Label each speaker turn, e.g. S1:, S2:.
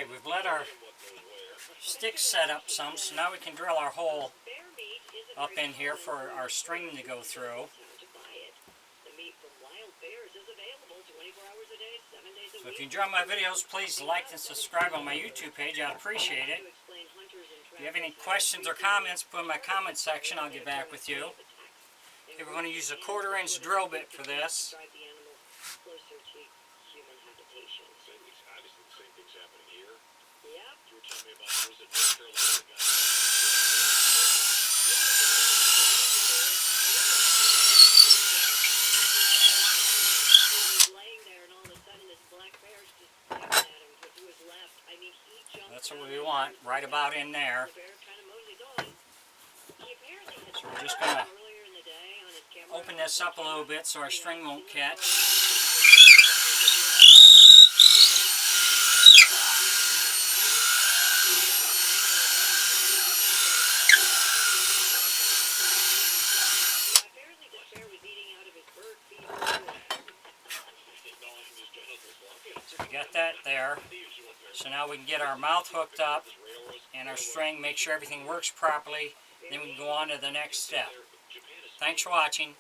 S1: Okay, we've let our sticks set up some, so now we can drill our hole up in here for our string to go through. So if you enjoy my videos, please like and subscribe on my YouTube page. I'd appreciate it. If you have any questions or comments, put in my comment section. I'll get back with you. Okay, we're going to use a 1/4-inch drill bit for this. That's what we want, right about in there. So we're just going to open this up a little bit so our string won't catch. So we got that there. So now we can get our mouth hooked up and our string, make sure everything works properly. Then we can go on to the next step. Thanks for watching.